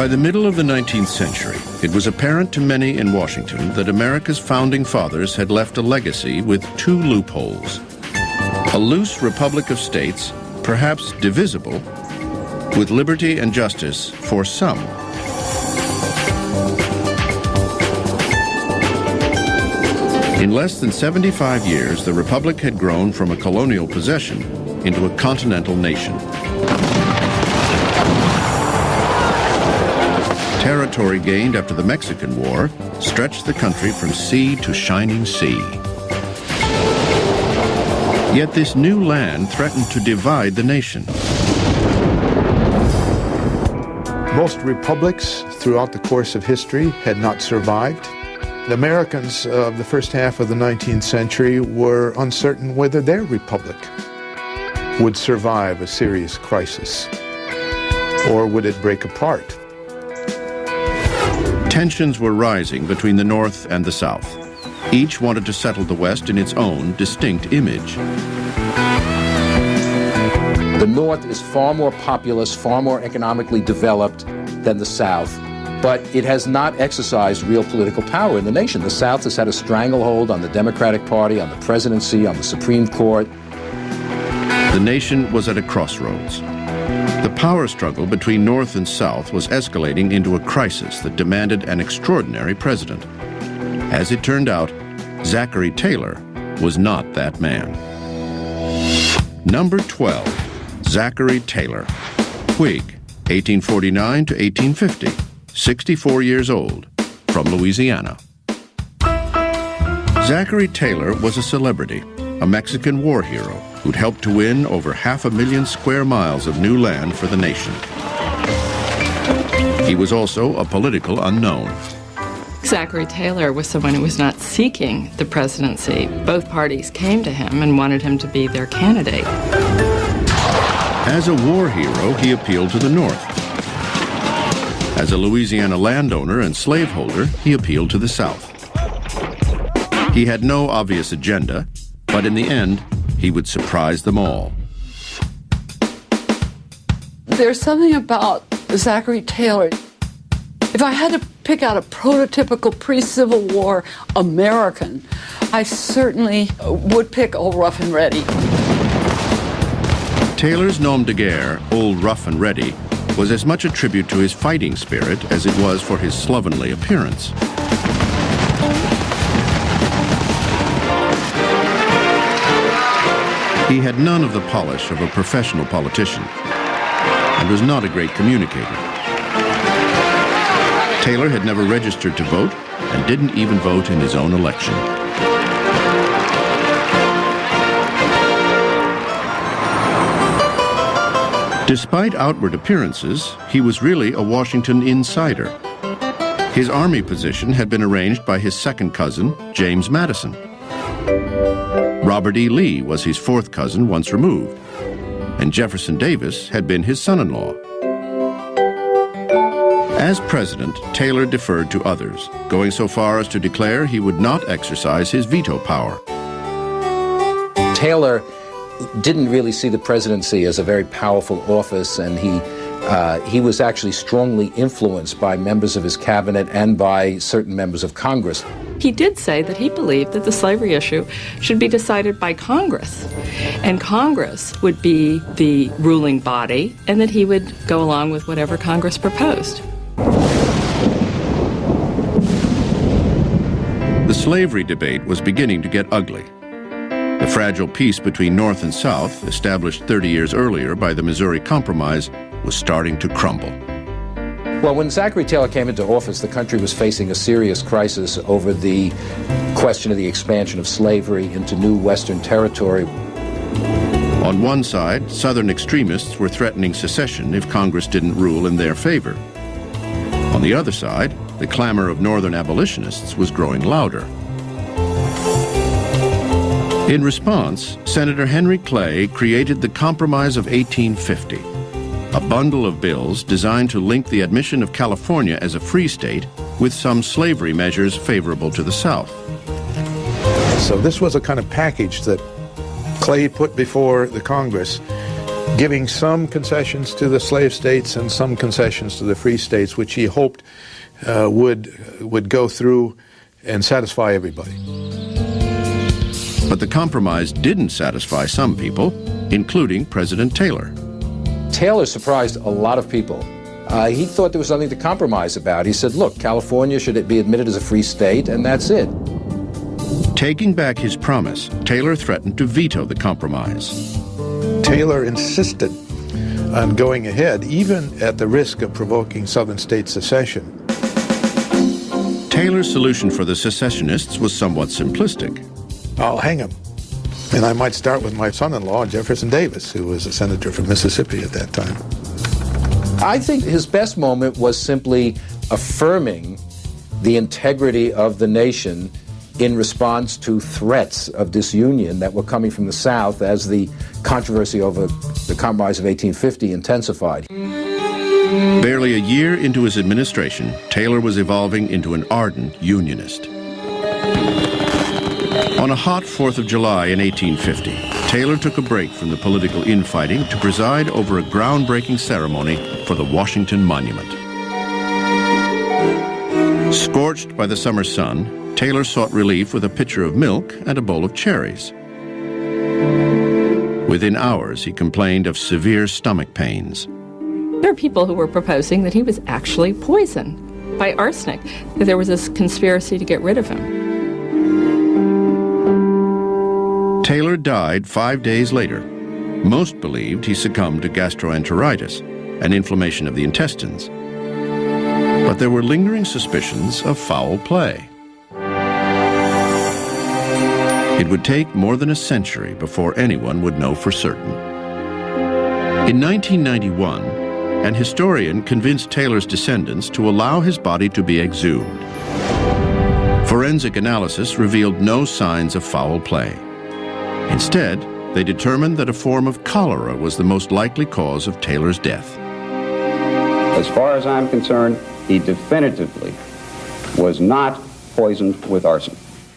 By the middle of the 19th century, it was apparent to many in Washington that America's founding fathers had left a legacy with two loopholes. A loose republic of states, perhaps divisible, with liberty and justice for some. In less than 75 years, the republic had grown from a colonial possession into a continental nation. Territory gained after the Mexican War stretched the country from sea to shining sea. Yet this new land threatened to divide the nation. Most republics throughout the course of history had not survived. The Americans of the first half of the 19th century were uncertain whether their republic would survive a serious crisis, or would it break apart? Tensions were rising between the North and the South. Each wanted to settle the West in its own distinct image. The North is far more populous, far more economically developed than the South, but it has not exercised real political power in the nation. The South has had a stranglehold on the Democratic Party, on the presidency, on the Supreme Court. The nation was at a crossroads. The power struggle between North and South was escalating into a crisis that demanded an extraordinary president. As it turned out, Zachary Taylor was not that man. Number 12, Zachary Taylor, Whig, 1849 to 1850, 64 years old, from Louisiana. Zachary Taylor was a celebrity, a Mexican war hero who'd helped to win over 500,000 square miles of new land for the nation. He was also a political unknown. Zachary Taylor was someone who was not seeking the presidency. Both parties came to him and wanted him to be their candidate. As a war hero, he appealed to the North. As a Louisiana landowner and slaveholder, he appealed to the South. He had no obvious agenda, but in the end, he would surprise them all. There's something about Zachary Taylor. If I had to pick out a prototypical pre-Civil War American, I certainly would pick Old Rough and Ready. Taylor's nom de guerre, Old Rough and Ready, was as much a tribute to his fighting spirit as it was for his slovenly appearance. He had none of the polish of a professional politician and was not a great communicator. Taylor had never registered to vote and didn't even vote in his own election. Despite outward appearances, he was really a Washington insider. His army position had been arranged by his second cousin, James Madison. Robert E. Lee was his fourth cousin once removed, and Jefferson Davis had been his son-in-law. As president, Taylor deferred to others, going so far as to declare he would not exercise his veto power. Taylor didn't really see the presidency as a very powerful office, and he was actually strongly influenced by members of his cabinet and by certain members of Congress. He did say that he believed that the slavery issue should be decided by Congress, and Congress would be the ruling body, and that he would go along with whatever Congress proposed. The slavery debate was beginning to get ugly. The fragile peace between North and South, established 30 years earlier by the Missouri Compromise, was starting to crumble. Well, when Zachary Taylor came into office, the country was facing a serious crisis over the question of the expansion of slavery into new Western territory. On one side, Southern extremists were threatening secession if Congress didn't rule in their favor. On the other side, the clamor of Northern abolitionists was growing louder. In response, Senator Henry Clay created the Compromise of 1850, a bundle of bills designed to link the admission of California as a free state with some slavery measures favorable to the South. So this was a kind of package that Clay put before the Congress giving some concessions to the slave states and some concessions to the free states, which he hoped would go through and satisfy everybody. But the compromise didn't satisfy some people, including President Taylor. Taylor surprised a lot of people. He thought there was something to compromise about. He said, look, California should be admitted as a free state, and that's it. Taking back his promise, Taylor threatened to veto the compromise. Taylor insisted on going ahead, even at the risk of provoking Southern state secession. Taylor's solution for the secessionists was somewhat simplistic. I'll hang him. And I might start with my son-in-law, Jefferson Davis, who was a senator from Mississippi at that time. I think his best moment was simply affirming the integrity of the nation in response to threats of disunion that were coming from the South as the controversy over the Compromise of 1850 intensified. Barely a year into his administration, Taylor was evolving into an ardent Unionist. On a hot 4th of July in 1850, Taylor took a break from the political infighting to preside over a groundbreaking ceremony for the Washington Monument. Scorched by the summer sun, Taylor sought relief with a pitcher of milk and a bowl of cherries. Within hours, he complained of severe stomach pains. There are people who were proposing that he was actually poisoned by arsenic, that there was this conspiracy to get rid of him. Taylor died 5 days later. Most believed he succumbed to gastroenteritis, an inflammation of the intestines. But there were lingering suspicions of foul play. It would take more than a century before anyone would know for certain. In 1991, an historian convinced Taylor's descendants to allow his body to be exhumed. Forensic analysis revealed no signs of foul play. Instead, they determined that a form of cholera was the most likely cause of Taylor's death. As far as I'm concerned, he definitively was not poisoned with arson.